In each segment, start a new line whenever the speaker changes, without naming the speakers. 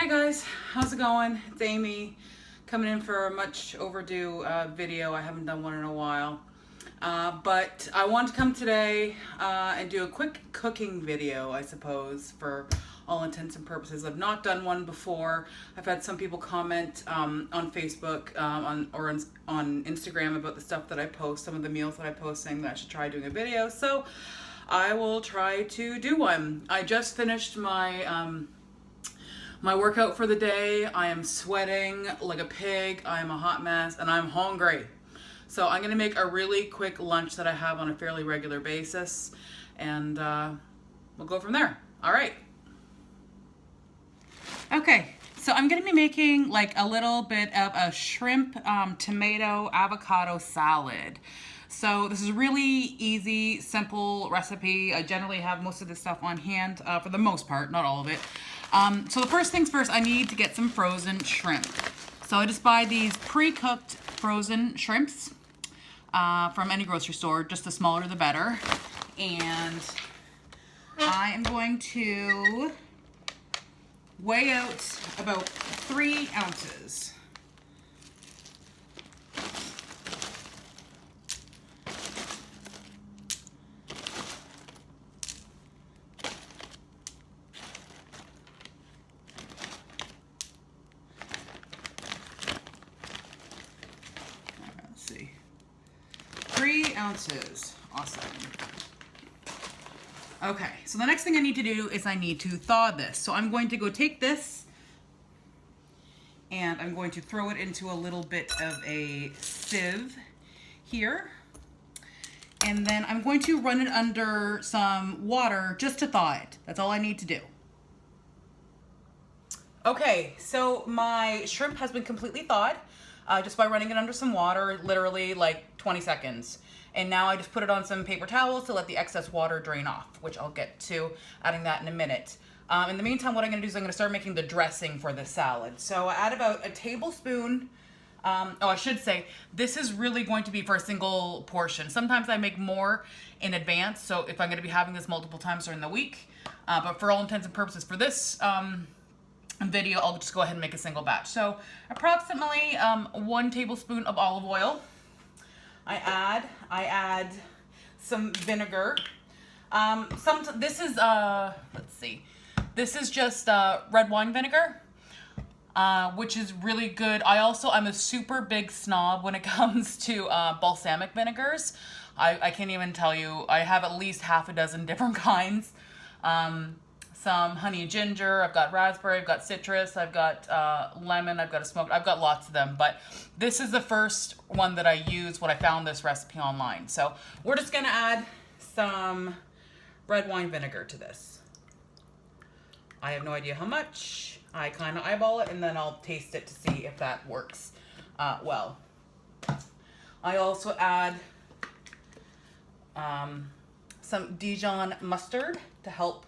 Hey guys, how's it going? It's Amy coming in for a much overdue video. I haven't done one in a while. But I wanted to come today and do a quick cooking video, I suppose, for all intents and purposes. I've not done one before. I've had some people comment on Facebook on Instagram about the stuff that I post, some of the meals that I post, saying that I should try doing a video. So I will try to do one. I just finished my my workout for the day. I am sweating like a pig. I am a hot mess and I'm hungry. So I'm gonna make a really quick lunch that I have on a fairly regular basis, and we'll go from there. All right. Okay, so I'm gonna be making like a little bit of a shrimp, tomato, avocado salad. So this is a really easy, simple recipe. I generally have most of this stuff on hand for the most part, not all of it. So the first things first, I need to get some frozen shrimp. So I just buy these pre-cooked frozen shrimps from any grocery store, just the smaller the better. And I am going to weigh out about 3 ounces. Let's see. 3 ounces. Awesome. Okay, so the next thing I need to do is I need to thaw this. So I'm going to go take this and I'm going to throw it into a little bit of a sieve here. And then I'm going to run it under some water just to thaw it. That's all I need to do. Okay, so my shrimp has been completely thawed just by running it under some water, literally like 20 seconds. And now I just put it on some paper towels to let the excess water drain off, which I'll get to adding that in a minute. In the meantime, what I'm gonna do is I'm gonna start making the dressing for the salad. So I add about a tablespoon. I should say, this is really going to be for a single portion. Sometimes I make more in advance, so if I'm gonna be having this multiple times during the week. But for all intents and purposes for this video, I'll just go ahead and make a single batch. So approximately 1 tablespoon of olive oil. I add some vinegar. This is let's see. This is just red wine vinegar, which is really good. I'm a super big snob when it comes to balsamic vinegars. I can't even tell you. I have at least half a dozen different kinds. Some honey ginger, I've got raspberry, I've got citrus, I've got lemon, I've got a smoked, I've got lots of them, but this is the first one that I used when I found this recipe online. So we're just gonna add some red wine vinegar to this. I have no idea how much. I kind of eyeball it and then I'll taste it to see if that works well. I also add some Dijon mustard to help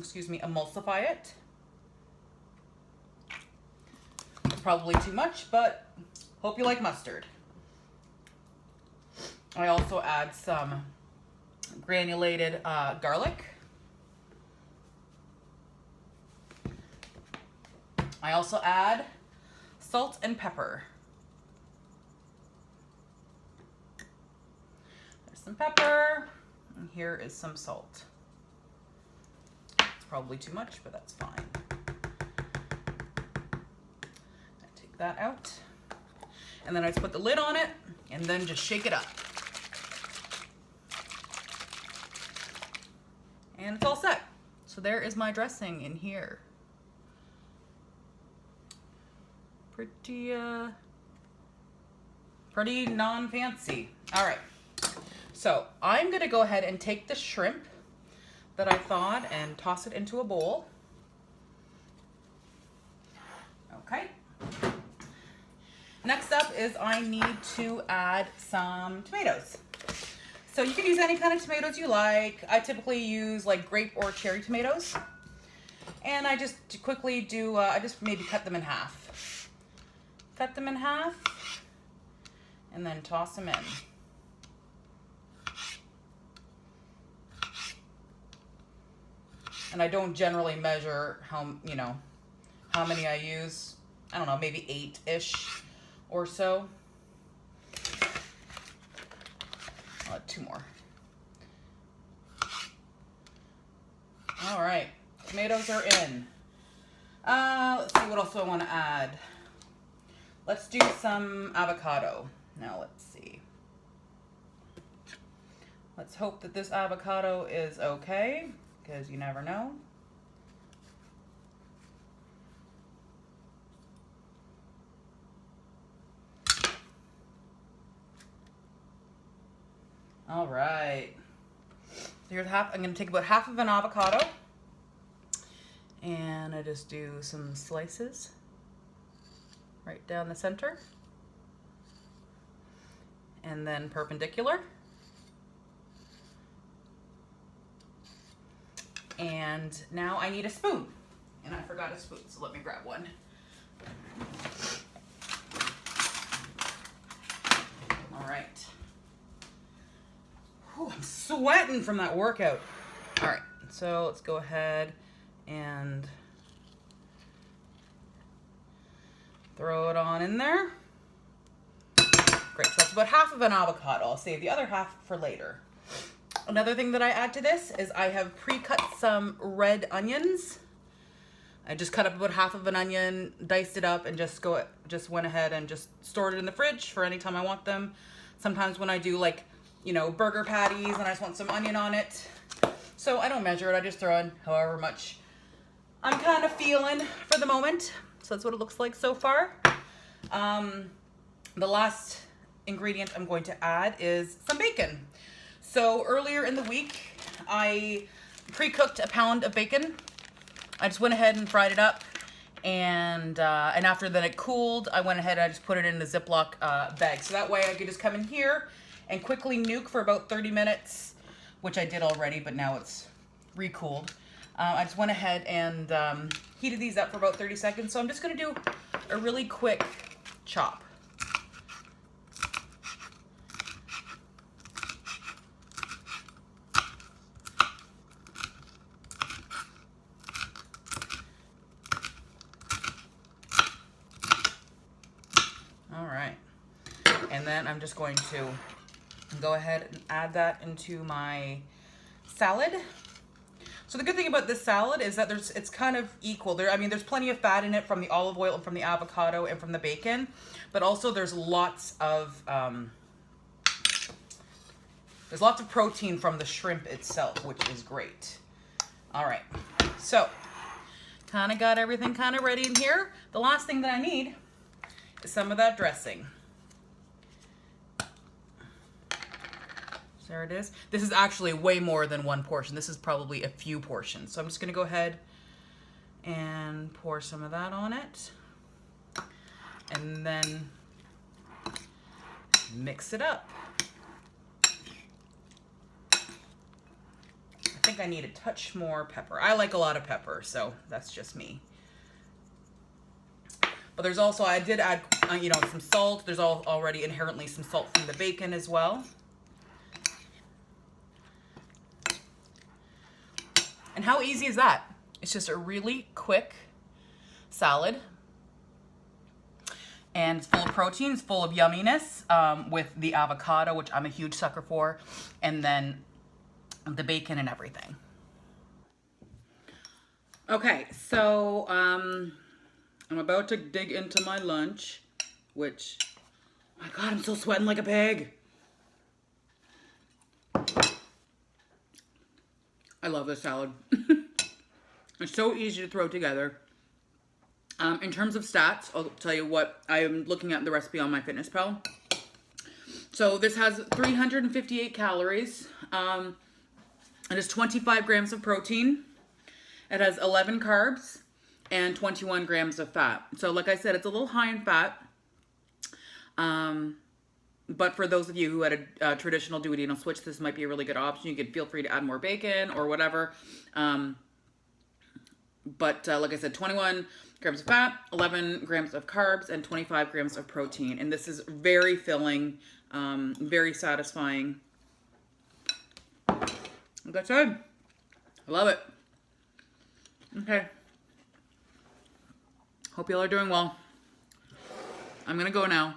emulsify it. Probably too much, but hope you like mustard. I also add some granulated garlic. I also add salt and pepper. There's some pepper, and here is some salt. Probably too much, but that's fine. Take that out. And then I just put the lid on it and then just shake it up. And it's all set. So there is my dressing in here. Pretty non-fancy. All right. So I'm gonna go ahead and take the shrimp that I thawed and toss it into a bowl. Okay. Next up is I need to add some tomatoes. So you can use any kind of tomatoes you like. I typically use like grape or cherry tomatoes. And I just quickly do, I just maybe cut them in half. Cut them in half and then toss them in. And I don't generally measure how, how many I use. I don't know, maybe 8-ish or so. I'll add 2 more. All right, tomatoes are in. Let's see what else I want to add. Let's do some avocado. Now let's see. Let's hope that this avocado is okay, because you never know. All right. Here's half. I'm going to take about half of an avocado, and I just do some slices right down the center, and then perpendicular. And now I need a spoon, and I forgot a spoon, so let me grab one. All right. Whew, I'm sweating from that workout. All right, so let's go ahead and throw it on in there. Great, so that's about half of an avocado. I'll save the other half for later. Another thing that I add to this is I have pre-cut some red onions. I just cut up about half of an onion, diced it up, and just went ahead and just stored it in the fridge for any time I want them. Sometimes when I do, like, you know, burger patties and I just want some onion on it. So I don't measure it, I just throw in however much I'm kind of feeling for the moment. So that's what it looks like so far. The last ingredient I'm going to add is some bacon. So earlier in the week, I pre-cooked a pound of bacon. I just went ahead and fried it up, and after that it cooled, I went ahead and I just put it in the Ziploc bag. So that way I could just come in here and quickly nuke for about 30 minutes, which I did already, but now it's recooled. I just went ahead and heated these up for about 30 seconds. So I'm just gonna do a really quick chop. And then I'm just going to go ahead and add that into my salad. So the good thing about this salad is that it's kind of equal. There's plenty of fat in it from the olive oil and from the avocado and from the bacon, but also there's lots of protein from the shrimp itself, which is great. All right, so kind of got everything kind of ready in here. The last thing that I need is some of that dressing. There it is. This is actually way more than one portion. This is probably a few portions. So I'm just gonna go ahead and pour some of that on it. And then mix it up. I think I need a touch more pepper. I like a lot of pepper, so that's just me. But there's also, I did add, some salt. There's already inherently some salt from the bacon as well. And how easy is that? It's just a really quick salad. And it's full of protein, it's full of yumminess with the avocado, which I'm a huge sucker for, and then the bacon and everything. Okay, so I'm about to dig into my lunch, which, oh my God, I'm still sweating like a pig. I love this salad. It's so easy to throw together. In terms of stats, I'll tell you what I am looking at the recipe on MyFitnessPal. So this has 358 calories. It has 25 grams of protein. It has 11 carbs and 21 grams of fat. So like I said, it's a little high in fat. But for those of you who had a traditional do-it-eat switch, this might be a really good option. You could feel free to add more bacon or whatever. But like I said, 21 grams of fat, 11 grams of carbs, and 25 grams of protein. And this is very filling, very satisfying. Like I said, I love it. Okay. Hope y'all are doing well. I'm gonna go now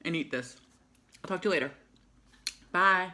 and eat this. I'll talk to you later. Bye.